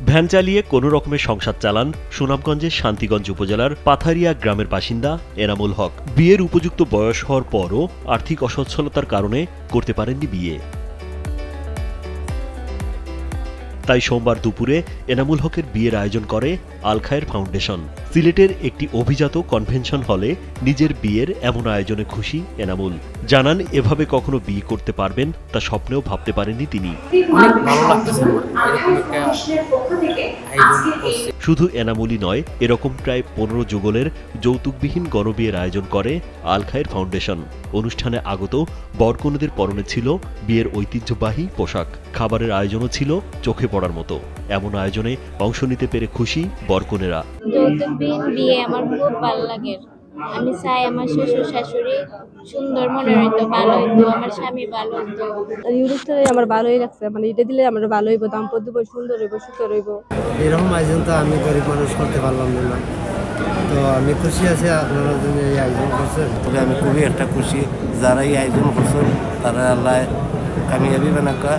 Van চালিয়ে কোনো রকমের সংসার চালান সুনামগঞ্জের শান্তিগঞ্জ উপজেলার পাথারিয়া গ্রামের বাসিন্দা এনামুল হক। বিয়ের উপযুক্ত বয়স হওয়ার পরও আর্থিক অসচ্ছলতার কারণে করতে পারেননি বিয়ে। তাই সোমবার দুপুরে এনামুল হকের বিয়ের আয়োজন করে আল খায়ের ফাউন্ডেশন। সিলেটের একটি অভিজাত কনভেনশন হলে নিজের বিয়ের এমন আয়োজনে খুশি এনামুল। জানান, এভাবে কখনো বিয়ে করতে পারবেন তা স্বপ্নেও ভাবতে পারেননি তিনি। শুধু এনামুলই নয়, এরকম প্রায় 15 যুগলের যৌতুকবিহীন গণবিয়ের আয়োজন করে আল খায়ের ফাউন্ডেশন। অনুষ্ঠানে আগত বরকনেদের পরনে ছিল বিয়ের ঐতিহ্যবাহী পোশাক। খাবারের আয়োজনও ছিল চোখে পড়ার মতো। এমন আয়োজনে অংশ নিতে পেরে খুশি বরকনেরা। যৌতুকবিহীন বিয়ে আমার খুব ভালো লাগে। আমি চাই আমার শ্বশুর শাশুড়ি সুন্দর মনে হইতো, ভালো হইতো, আমার স্বামী ভালো হইতো। ইউরোপটাই আমার ভালোই লাগছে, মানে এটা দিলে আমার ভালো হইব, দাম্পত্য সুন্দর হইব, সুন্দর হইব। এরকম আয়োজন তো আমি গরিব মানুষ করতে পারলাম না, তো আমি খুশি আছি আপনারা জন্য এই আয়োজন করছেন। তবে আমি খুবই একটা খুশি, যারা এই আয়োজন করছেন তারা আল্লাহ কামিয়াবি বানাকা।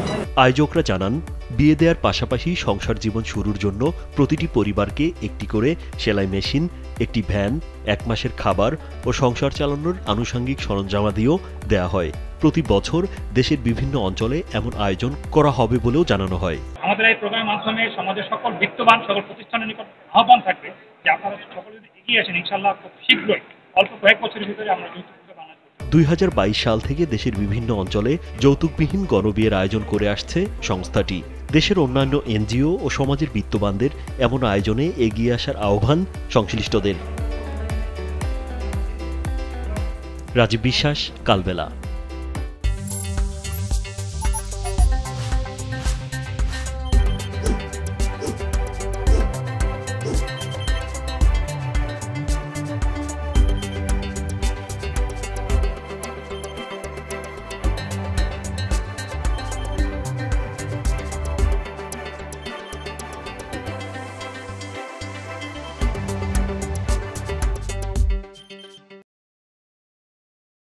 আয়োজকরা জানান, বিয়ে দেওয়ার পাশাপাশি সংসার জীবন শুরুর জন্য প্রতিটি পরিবারকে একটি করে সেলাই মেশিন, একটি ভ্যান, 1 মাসের খাবার ও সংসার চালানোর আনুষঙ্গিক সরঞ্জামাদিও দেয়া হয়। প্রতি বছর দেশের বিভিন্ন অঞ্চলে এমন আয়োজন করা হবে বলেও জানানো হয়। আমাদের এই প্রোগ্রামের মাধ্যমে সমাজের সকল বিত্তবান সকল প্রতিষ্ঠানের নিকট আহ্বান থাকবে যে আপনারা সকলে যদি এগিয়ে আসেন, ইনশাআল্লাহ খুব শীঘ্রই অল্প কয়েক বছরের ভিতরে আমরা 2022 সাল থেকে দেশের বিভিন্ন অঞ্চলে যৌতুকবিহীন গণবিয়ের আয়োজন করে আসছে সংস্থাটি। দেশের অন্যান্য এনজিও ও সমাজের বিত্তবানদের এমন আয়োজনে এগিয়ে আসার আহ্বান সংশ্লিষ্টদের। রাজীব বিশ্বাস, কালবেলা।